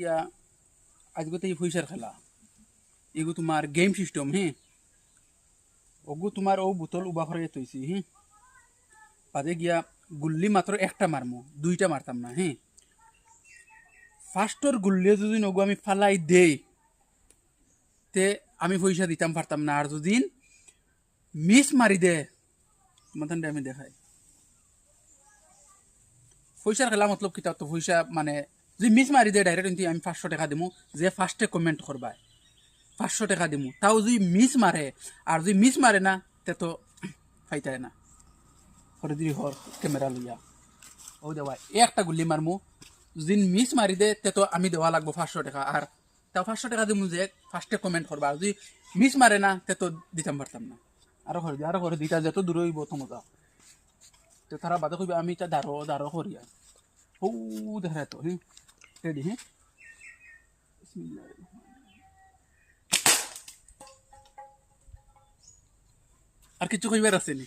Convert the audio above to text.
ইয়া আজকে তো এই পয়সার খেলা এগু তোমার গেম সিস্টেম হ্যাঁ ওগু তোমার ও বোতল উবা করে তৈছি হ্যাঁ বাদে গিয়া গুল্লি মাত্র একটা মারমু দুইটা মারতাম না হ্যাঁ ফার্স্টর গুল্লি যদি ওগু আমি ফালাই দেই তে আমি পয়সা দিতাম পারতাম না আর যদি মিস মারি দে মাথানটা আমি দেখাই পয়সার খেলা মতলব কিতা তো পয়সা মানে যদি মিস মারি দে ডাইরেক্ট কিন্তু আমি 500 টাকা দিমু যে ফার্স্টে কমেন্ট করবা 500 টাকা দিমু তাও যদি মিস মারে আর যদি মিস মারে না তে তো ফাইতায় না করে দিই হর ক্যামেরা লইয়া ও দেওয়া একটা গুলি মারমু যদি মিস মারি দে তে তো আমি দেওয়া লাগবো 500 টাকা আর তাও 500 টাকা দিমু যে ফার্স্টে কমেন্ট করবা আর যদি মিস মারে না তে তো দিতাম পারতাম না আরো করে দিতা যত দূর হইব তো মজা তো তারা বাদে কইবে আমি তা দাঁড়ো করিয়া ও দেখা তো হ্যাঁ রেডি হ্যাঁ আর কিছু কইবার আছে নি